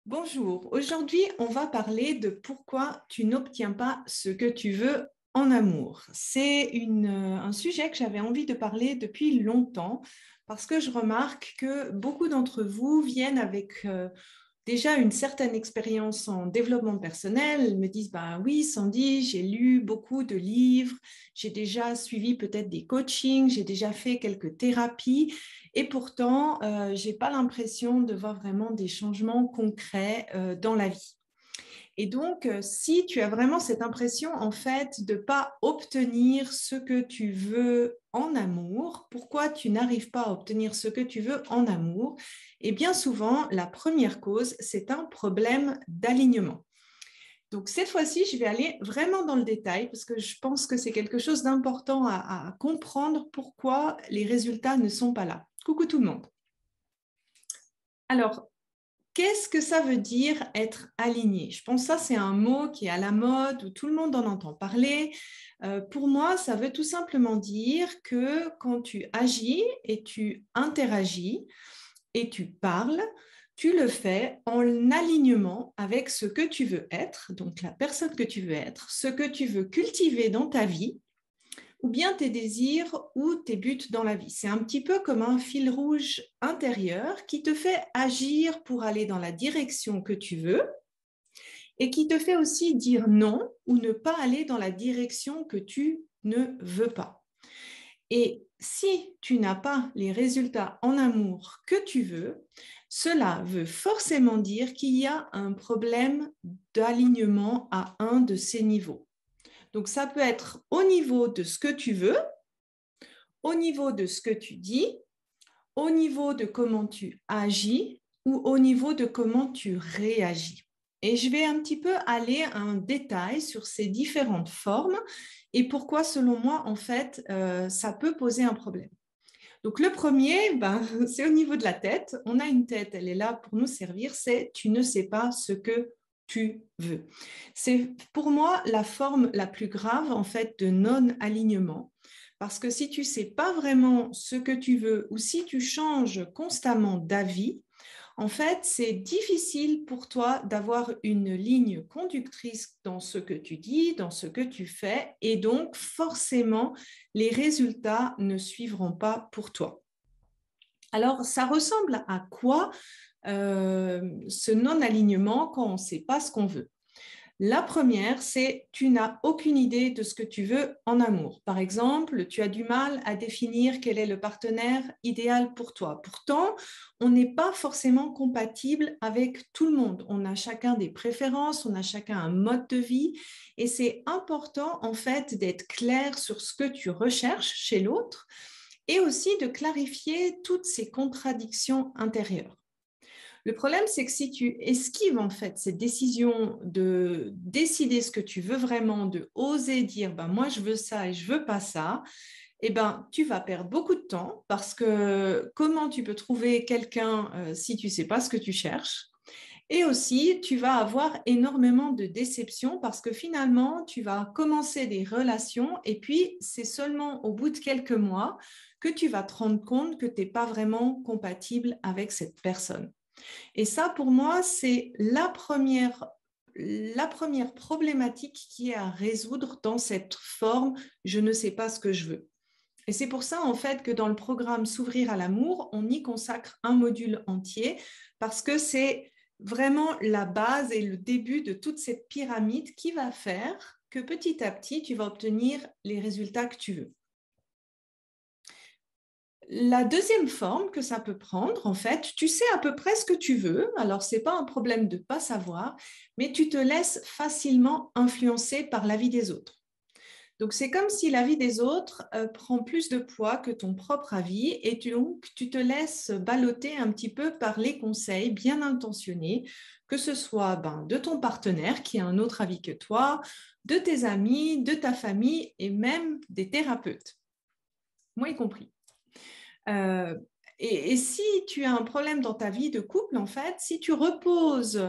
Bonjour, aujourd'hui on va parler de pourquoi tu n'obtiens pas ce que tu veux en amour. C'est un sujet que j'avais envie de parler depuis longtemps parce que je remarque que beaucoup d'entre vous viennent avec déjà une certaine expérience en développement personnel. Ils me disent, bah oui Sandy, j'ai lu beaucoup de livres, j'ai déjà suivi peut-être des coachings, j'ai déjà fait quelques thérapies. Et pourtant, je n'ai pas l'impression de voir vraiment des changements concrets dans la vie. Et donc, si tu as vraiment cette impression, en fait, de ne pas obtenir ce que tu veux en amour, pourquoi tu n'arrives pas à obtenir ce que tu veux en amour? Et bien souvent, la première cause, c'est un problème d'alignement. Donc, cette fois-ci, je vais aller vraiment dans le détail parce que je pense que c'est quelque chose d'important à comprendre pourquoi les résultats ne sont pas là. Coucou tout le monde. Alors, qu'est-ce que ça veut dire être aligné? Je pense que ça, c'est un mot qui est à la mode, où tout le monde en entend parler. Pour moi, ça veut tout simplement dire que quand tu agis et tu interagis et tu parles, tu le fais en alignement avec ce que tu veux être, donc la personne que tu veux être, ce que tu veux cultiver dans ta vie, ou bien tes désirs ou tes buts dans la vie. C'est un petit peu comme un fil rouge intérieur qui te fait agir pour aller dans la direction que tu veux et qui te fait aussi dire non ou ne pas aller dans la direction que tu ne veux pas. Et si tu n'as pas les résultats en amour que tu veux, cela veut forcément dire qu'il y a un problème d'alignement à un de ces niveaux. Donc, ça peut être au niveau de ce que tu veux, au niveau de ce que tu dis, au niveau de comment tu agis ou au niveau de comment tu réagis. Et je vais un petit peu aller en détail sur ces différentes formes et pourquoi, selon moi, en fait, ça peut poser un problème. Donc, le premier, c'est au niveau de la tête. On a une tête, elle est là pour nous servir, c'est tu ne sais pas ce que tu veux. C'est pour moi la forme la plus grave, en fait, de non-alignement. Parce que si tu ne sais pas vraiment ce que tu veux ou si tu changes constamment d'avis, en fait, c'est difficile pour toi d'avoir une ligne conductrice dans ce que tu dis, dans ce que tu fais, et donc forcément, les résultats ne suivront pas pour toi. Alors, ça ressemble à quoi ce non-alignement quand on ne sait pas ce qu'on veut? La première, c'est tu n'as aucune idée de ce que tu veux en amour. Par exemple, tu as du mal à définir quel est le partenaire idéal pour toi. Pourtant, on n'est pas forcément compatible avec tout le monde. On a chacun des préférences, on a chacun un mode de vie et c'est important en fait d'être clair sur ce que tu recherches chez l'autre et aussi de clarifier toutes ces contradictions intérieures. Le problème, c'est que si tu esquives en fait cette décision de décider ce que tu veux vraiment, de oser dire moi je veux ça et je veux pas ça, tu vas perdre beaucoup de temps parce que comment tu peux trouver quelqu'un si tu sais pas ce que tu cherches? Et aussi, tu vas avoir énormément de déceptions parce que finalement, tu vas commencer des relations et puis c'est seulement au bout de quelques mois que tu vas te rendre compte que tu n'es pas vraiment compatible avec cette personne. Et ça, pour moi, c'est la première problématique qui est à résoudre dans cette forme « je ne sais pas ce que je veux ». Et c'est pour ça, en fait, que dans le programme S'ouvrir à l'amour, on y consacre un module entier parce que c'est vraiment la base et le début de toute cette pyramide qui va faire que petit à petit, tu vas obtenir les résultats que tu veux. La deuxième forme que ça peut prendre, en fait, tu sais à peu près ce que tu veux. Alors, ce n'est pas un problème de ne pas savoir, mais tu te laisses facilement influencer par l'avis des autres. Donc, c'est comme si l'avis des autres prend plus de poids que ton propre avis et donc tu te laisses balloter un petit peu par les conseils bien intentionnés, que ce soit de ton partenaire qui a un autre avis que toi, de tes amis, de ta famille et même des thérapeutes, moi y compris. Et si tu as un problème dans ta vie de couple, en fait, si tu reposes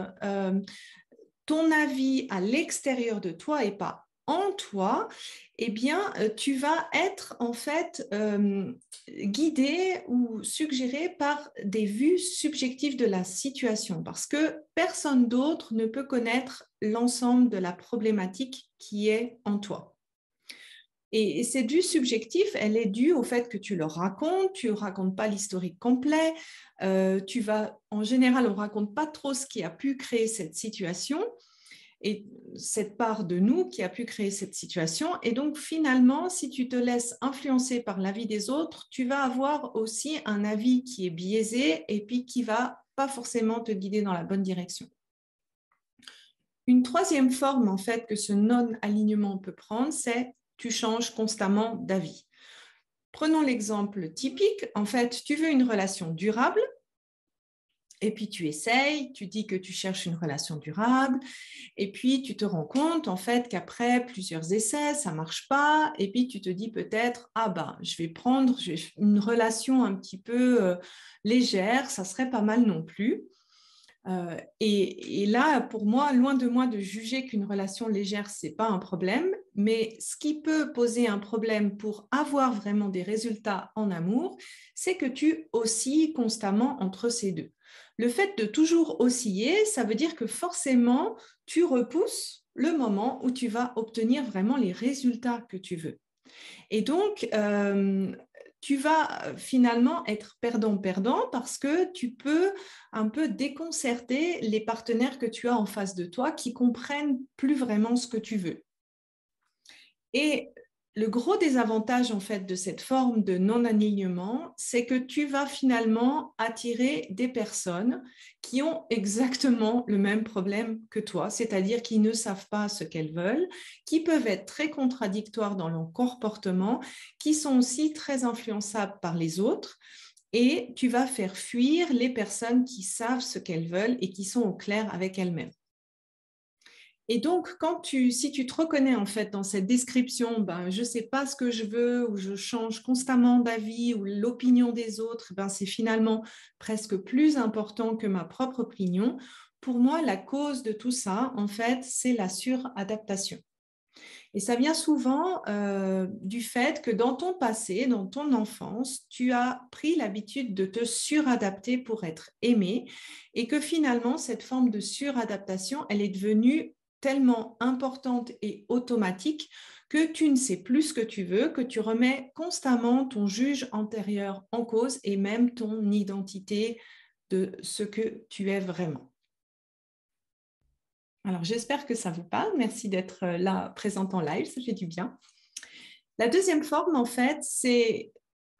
ton avis à l'extérieur de toi et pas en toi, eh bien, tu vas être en fait guidé ou suggéré par des vues subjectives de la situation, parce que personne d'autre ne peut connaître l'ensemble de la problématique qui est en toi. Et cette vue subjective, elle est due au fait que tu le racontes, tu ne racontes pas l'historique complet, en général, on ne raconte pas trop ce qui a pu créer cette situation, et cette part de nous qui a pu créer cette situation. Et donc, finalement, si tu te laisses influencer par l'avis des autres, tu vas avoir aussi un avis qui est biaisé et puis qui ne va pas forcément te guider dans la bonne direction. Une troisième forme, en fait, que ce non-alignement peut prendre, c'est tu changes constamment d'avis. Prenons l'exemple typique. En fait, tu veux une relation durable, et puis tu essayes, tu dis que tu cherches une relation durable, et puis tu te rends compte en fait qu'après plusieurs essais, ça ne marche pas, et puis tu te dis peut-être, ah ben, je vais prendre une relation un petit peu légère, ça serait pas mal non plus. Et là, pour moi, loin de moi de juger qu'une relation légère, ce n'est pas un problème, mais ce qui peut poser un problème pour avoir vraiment des résultats en amour, c'est que tu oscilles constamment entre ces deux. Le fait de toujours osciller, ça veut dire que forcément, tu repousses le moment où tu vas obtenir vraiment les résultats que tu veux. Et donc, tu vas finalement être perdant-perdant parce que tu peux un peu déconcerter les partenaires que tu as en face de toi qui comprennent plus vraiment ce que tu veux. Et le gros désavantage en fait de cette forme de non-alignement, c'est que tu vas finalement attirer des personnes qui ont exactement le même problème que toi, c'est-à-dire qui ne savent pas ce qu'elles veulent, qui peuvent être très contradictoires dans leur comportement, qui sont aussi très influençables par les autres. Et tu vas faire fuir les personnes qui savent ce qu'elles veulent et qui sont au clair avec elles-mêmes. Et donc, si tu te reconnais en fait dans cette description, ben, je ne sais pas ce que je veux, ou je change constamment d'avis, ou l'opinion des autres, ben, c'est finalement presque plus important que ma propre opinion. Pour moi, la cause de tout ça, en fait, c'est la suradaptation. Et ça vient souvent du fait que dans ton passé, dans ton enfance, tu as pris l'habitude de te suradapter pour être aimé, et que finalement, cette forme de suradaptation, elle est devenue tellement importante et automatique que tu ne sais plus ce que tu veux, que tu remets constamment ton juge antérieur en cause et même ton identité de ce que tu es vraiment. Alors, j'espère que ça vous parle. Merci d'être là, présente en live, ça fait du bien. La deuxième forme, en fait, c'est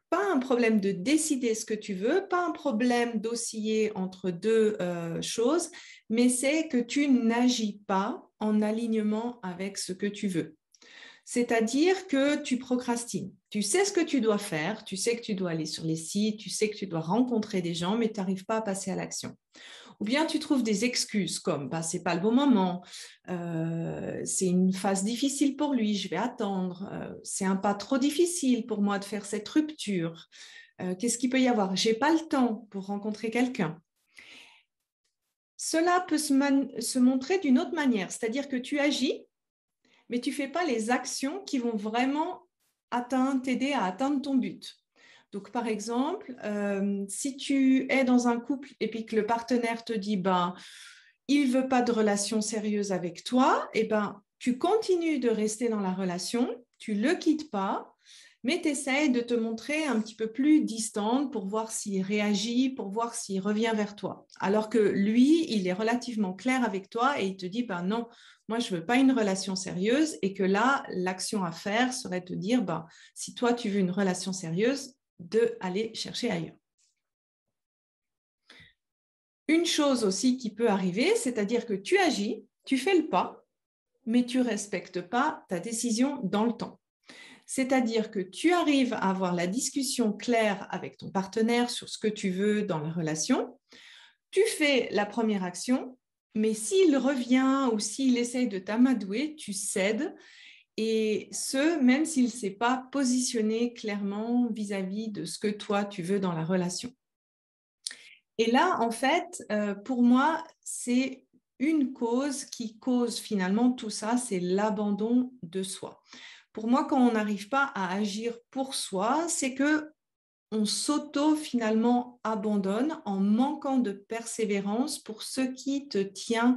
pas un problème de décider ce que tu veux, pas un problème d'osciller entre deux choses, mais c'est que tu n'agis pas en alignement avec ce que tu veux. C'est-à-dire que tu procrastines. Tu sais ce que tu dois faire, tu sais que tu dois aller sur les sites, tu sais que tu dois rencontrer des gens, mais tu n'arrives pas à passer à l'action. Ou bien tu trouves des excuses comme bah, c'est pas le bon moment, c'est une phase difficile pour lui, je vais attendre, c'est un pas trop difficile pour moi de faire cette rupture. Qu'est-ce qu'il peut y avoir? J'ai pas le temps pour rencontrer quelqu'un. Cela peut se montrer d'une autre manière, c'est-à-dire que tu agis, mais tu fais pas les actions qui vont vraiment t'aider à atteindre ton but. Donc, par exemple, si tu es dans un couple et puis que le partenaire te dit ben, il ne veut pas de relation sérieuse avec toi, et ben, tu continues de rester dans la relation, tu ne le quittes pas, mais tu essaies de te montrer un petit peu plus distante pour voir s'il réagit, pour voir s'il revient vers toi. Alors que lui, il est relativement clair avec toi et il te dit ben non, moi je ne veux pas une relation sérieuse, et que là, l'action à faire serait de dire ben, si toi tu veux une relation sérieuse, d'aller chercher ailleurs. Une chose aussi qui peut arriver, c'est-à-dire que tu agis, tu fais le pas, mais tu ne respectes pas ta décision dans le temps. C'est-à-dire que tu arrives à avoir la discussion claire avec ton partenaire sur ce que tu veux dans la relation, tu fais la première action, mais s'il revient ou s'il essaye de t'amadouer, tu cèdes, et ce, même s'il ne s'est pas positionné clairement vis-à-vis de ce que toi, tu veux dans la relation. Et là, en fait, pour moi, c'est une cause qui cause finalement tout ça, c'est l'abandon de soi. Pour moi, quand on n'arrive pas à agir pour soi, c'est que on s'auto-finalement abandonne en manquant de persévérance pour ce qui te tient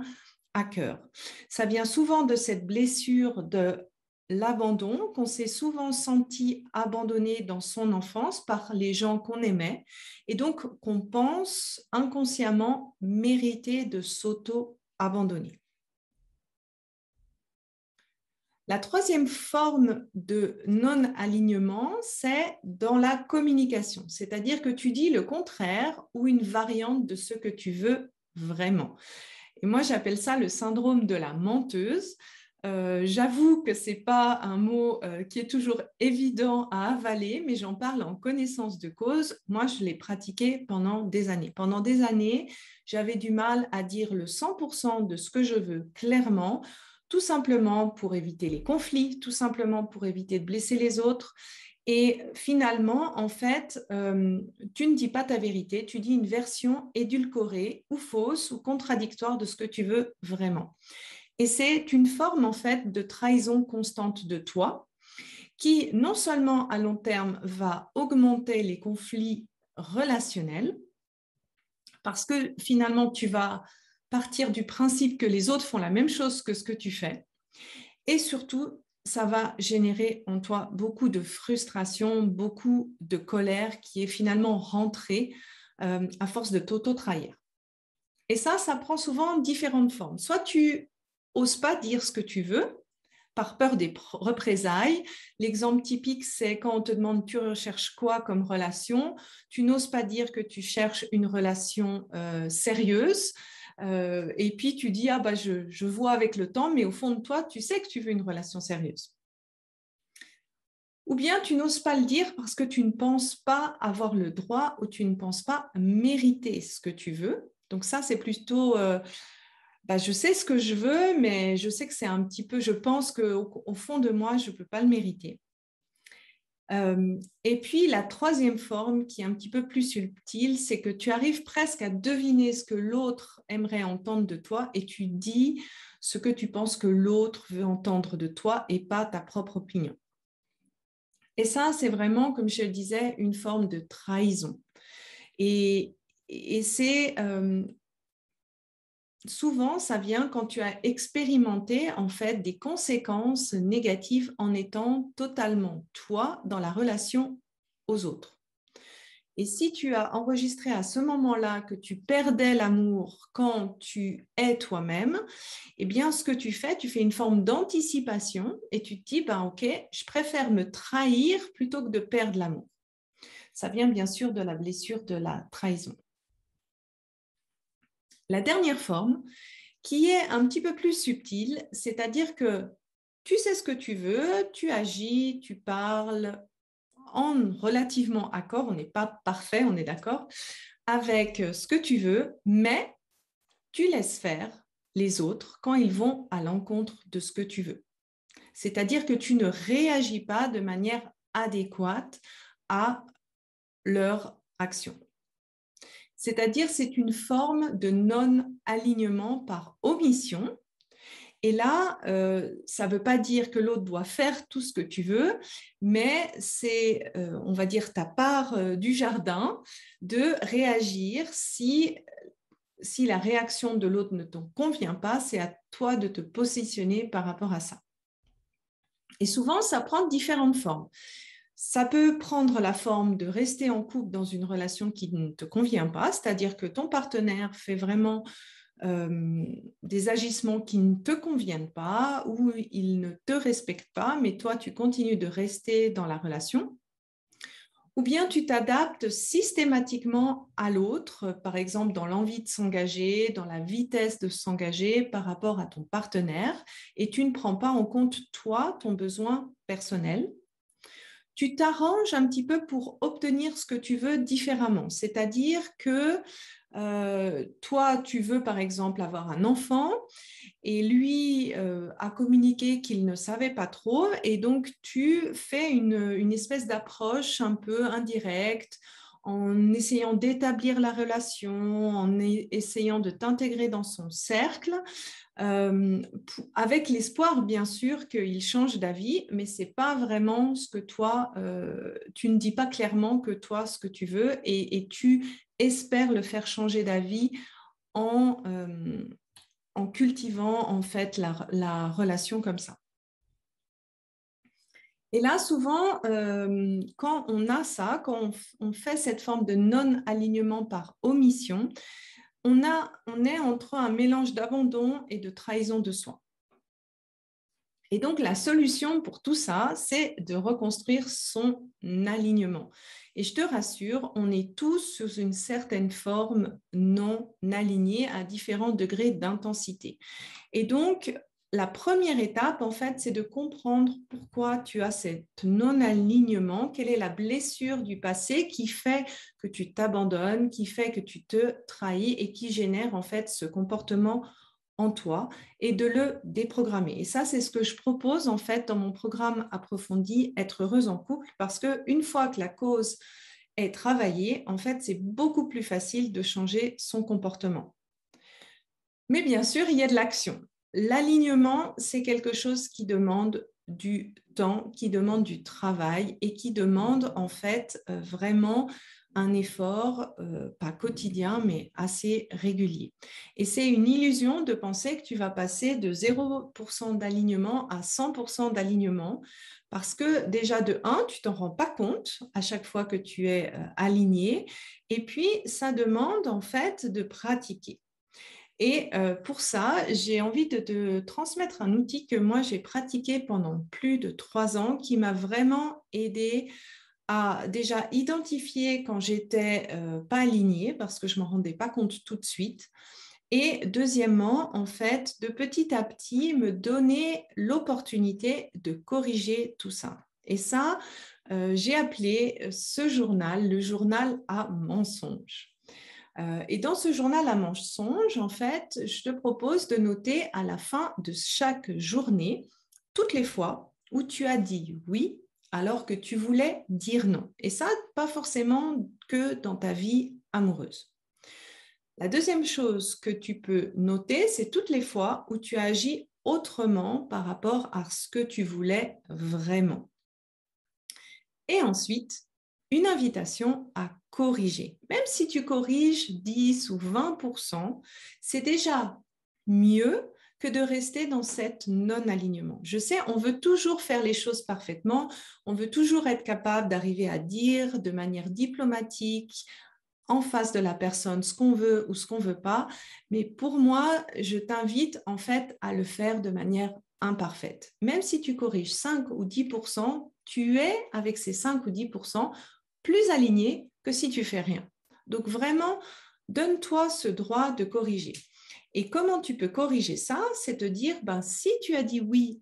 à cœur. Ça vient souvent de cette blessure de l'abandon, qu'on s'est souvent senti abandonné dans son enfance par les gens qu'on aimait, et donc qu'on pense inconsciemment mériter de s'auto-abandonner. La troisième forme de non-alignement, c'est dans la communication, c'est-à-dire que tu dis le contraire ou une variante de ce que tu veux vraiment. Et moi, j'appelle ça le syndrome de la menteuse. J'avoue que ce n'est pas un mot qui est toujours évident à avaler, mais j'en parle en connaissance de cause. Moi, je l'ai pratiqué pendant des années. Pendant des années, j'avais du mal à dire le 100% de ce que je veux clairement, tout simplement pour éviter les conflits, tout simplement pour éviter de blesser les autres. Et finalement, en fait, tu ne dis pas ta vérité, tu dis une version édulcorée ou fausse ou contradictoire de ce que tu veux vraiment. Et c'est une forme, en fait, de trahison constante de toi qui, non seulement à long terme, va augmenter les conflits relationnels, parce que finalement, tu vas partir du principe que les autres font la même chose que ce que tu fais, et surtout, ça va générer en toi beaucoup de frustration, beaucoup de colère qui est finalement rentrée à force de t'auto-trahir. Et ça prend souvent différentes formes. Soit tu n'oses pas dire ce que tu veux par peur des représailles. L'exemple typique, c'est quand on te demande tu recherches quoi comme relation, tu n'oses pas dire que tu cherches une relation sérieuse. Et puis tu dis, ah bah je vois avec le temps, mais au fond de toi, tu sais que tu veux une relation sérieuse. Ou bien tu n'oses pas le dire parce que tu ne penses pas avoir le droit ou tu ne penses pas mériter ce que tu veux. Donc ça, c'est plutôt, je sais ce que je veux, mais je sais que c'est un petit peu, je pense qu'au fond de moi, je ne peux pas le mériter. Et puis la troisième forme qui est un petit peu plus subtile, c'est que tu arrives presque à deviner ce que l'autre aimerait entendre de toi et tu dis ce que tu penses que l'autre veut entendre de toi et pas ta propre opinion. Et ça, c'est vraiment, comme je le disais, une forme de trahison. Et c'est souvent, ça vient quand tu as expérimenté en fait des conséquences négatives en étant totalement toi dans la relation aux autres. Et si tu as enregistré à ce moment-là que tu perdais l'amour quand tu es toi-même, eh bien, ce que tu fais une forme d'anticipation et tu te dis, ok, je préfère me trahir plutôt que de perdre l'amour. Ça vient bien sûr de la blessure de la trahison. La dernière forme, qui est un petit peu plus subtile, c'est-à-dire que tu sais ce que tu veux, tu agis, tu parles en relativement accord, on n'est pas parfait, on est d'accord, avec ce que tu veux, mais tu laisses faire les autres quand ils vont à l'encontre de ce que tu veux. C'est-à-dire que tu ne réagis pas de manière adéquate à leur action. C'est-à-dire c'est une forme de non-alignement par omission. Et là, ça ne veut pas dire que l'autre doit faire tout ce que tu veux, mais c'est, on va dire, ta part du jardin de réagir si la réaction de l'autre ne te convient pas, c'est à toi de te positionner par rapport à ça. Et souvent, ça prend différentes formes. Ça peut prendre la forme de rester en couple dans une relation qui ne te convient pas, c'est-à-dire que ton partenaire fait vraiment des agissements qui ne te conviennent pas ou il ne te respecte pas, mais toi, tu continues de rester dans la relation. Ou bien tu t'adaptes systématiquement à l'autre, par exemple dans l'envie de s'engager, dans la vitesse de s'engager par rapport à ton partenaire, et tu ne prends pas en compte toi, ton besoin personnel. Tu t'arranges un petit peu pour obtenir ce que tu veux différemment, c'est-à-dire que toi, tu veux par exemple avoir un enfant et lui a communiqué qu'il ne savait pas trop et donc tu fais une espèce d'approche un peu indirecte en essayant d'établir la relation, en essayant de t'intégrer dans son cercle, avec l'espoir, bien sûr, qu'il change d'avis, mais ce n'est pas vraiment ce que toi, tu ne dis pas clairement que toi, ce que tu veux, et tu espères le faire changer d'avis en cultivant en fait la relation comme ça. Et là, souvent, quand on a ça, quand on fait cette forme de non-alignement par omission, on est entre un mélange d'abandon et de trahison de soi. Et donc, la solution pour tout ça, c'est de reconstruire son alignement. Et je te rassure, on est tous sous une certaine forme non alignée à différents degrés d'intensité. Et donc, la première étape, en fait, c'est de comprendre pourquoi tu as cet non-alignement, quelle est la blessure du passé qui fait que tu t'abandonnes, qui fait que tu te trahis et qui génère, en fait, ce comportement en toi et de le déprogrammer. Et ça, c'est ce que je propose, en fait, dans mon programme approfondi Être heureuse en couple, parce qu'une fois que la cause est travaillée, en fait, c'est beaucoup plus facile de changer son comportement. Mais bien sûr, il y a de l'action. L'alignement, c'est quelque chose qui demande du temps, qui demande du travail et qui demande en fait vraiment un effort, pas quotidien, mais assez régulier. Et c'est une illusion de penser que tu vas passer de 0% d'alignement à 100% d'alignement parce que déjà de 1, tu t'en rends pas compte à chaque fois que tu es aligné et puis ça demande en fait de pratiquer. Et pour ça, j'ai envie de te transmettre un outil que moi, j'ai pratiqué pendant plus de 3 ans, qui m'a vraiment aidé à déjà identifier quand j'étais pas alignée, parce que je ne m'en rendais pas compte tout de suite. Et deuxièmement, en fait, de petit à petit, me donner l'opportunité de corriger tout ça. Et ça, j'ai appelé ce journal le journal à mensonges. Et dans ce journal à mensonges, en fait, je te propose de noter à la fin de chaque journée, toutes les fois où tu as dit oui alors que tu voulais dire non. Et ça, pas forcément que dans ta vie amoureuse. La deuxième chose que tu peux noter, c'est toutes les fois où tu as agi autrement par rapport à ce que tu voulais vraiment. Et ensuite, une invitation à corriger. Même si tu corriges 10 ou 20%, c'est déjà mieux que de rester dans cet non-alignement. Je sais, on veut toujours faire les choses parfaitement, on veut toujours être capable d'arriver à dire de manière diplomatique, en face de la personne, ce qu'on veut ou ce qu'on ne veut pas. Mais pour moi, je t'invite en fait à le faire de manière imparfaite. Même si tu corriges 5 ou 10%, tu es, avec ces 5 ou 10%, plus aligné que si tu fais rien. Donc vraiment, donne-toi ce droit de corriger. Et comment tu peux corriger ça? C'est te dire, si tu as dit oui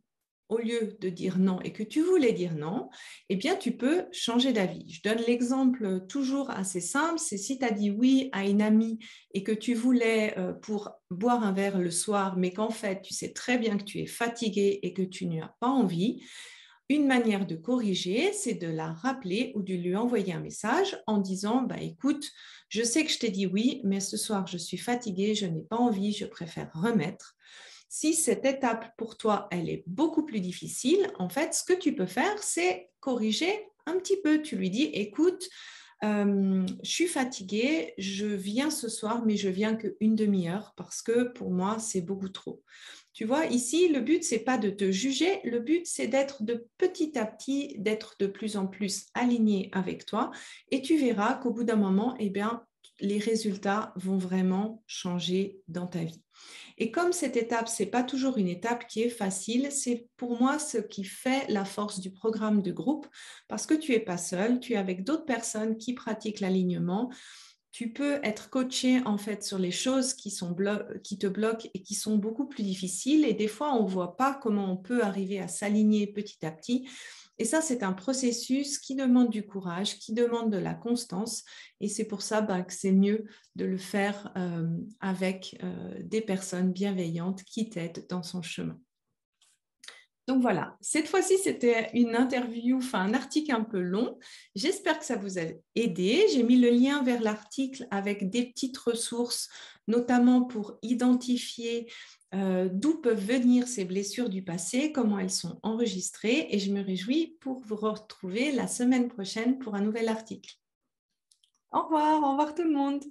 au lieu de dire non et que tu voulais dire non, eh bien, tu peux changer d'avis. Je donne l'exemple toujours assez simple, c'est si tu as dit oui à une amie et que tu voulais pour boire un verre le soir, mais qu'en fait, tu sais très bien que tu es fatigué et que tu n'y as pas envie, une manière de corriger, c'est de la rappeler ou de lui envoyer un message en disant écoute, je sais que je t'ai dit oui, mais ce soir, je suis fatiguée, je n'ai pas envie, je préfère remettre. Si cette étape pour toi, elle est beaucoup plus difficile, en fait, ce que tu peux faire, c'est corriger un petit peu. Tu lui dis, écoute, je suis fatiguée, je viens ce soir, mais je viens qu'une demi-heure parce que pour moi, c'est beaucoup trop. Tu vois, ici, le but, c'est pas de te juger, le but, c'est d'être de petit à petit, d'être de plus en plus aligné avec toi et tu verras qu'au bout d'un moment, eh bien, les résultats vont vraiment changer dans ta vie. Et comme cette étape, ce n'est pas toujours une étape qui est facile, c'est pour moi ce qui fait la force du programme de groupe, parce que tu n'es pas seul, tu es avec d'autres personnes qui pratiquent l'alignement. Tu peux être coaché en fait sur les choses qui te bloquent et qui sont beaucoup plus difficiles. Et des fois, on ne voit pas comment on peut arriver à s'aligner petit à petit. Et ça, c'est un processus qui demande du courage, qui demande de la constance. Et c'est pour ça que c'est mieux de le faire avec des personnes bienveillantes qui t'aident dans son chemin. Donc voilà, cette fois-ci, c'était une interview, enfin un article un peu long. J'espère que ça vous a aidé. J'ai mis le lien vers l'article avec des petites ressources, notamment pour identifier d'où peuvent venir ces blessures du passé, comment elles sont enregistrées. Et je me réjouis pour vous retrouver la semaine prochaine pour un nouvel article. Au revoir tout le monde.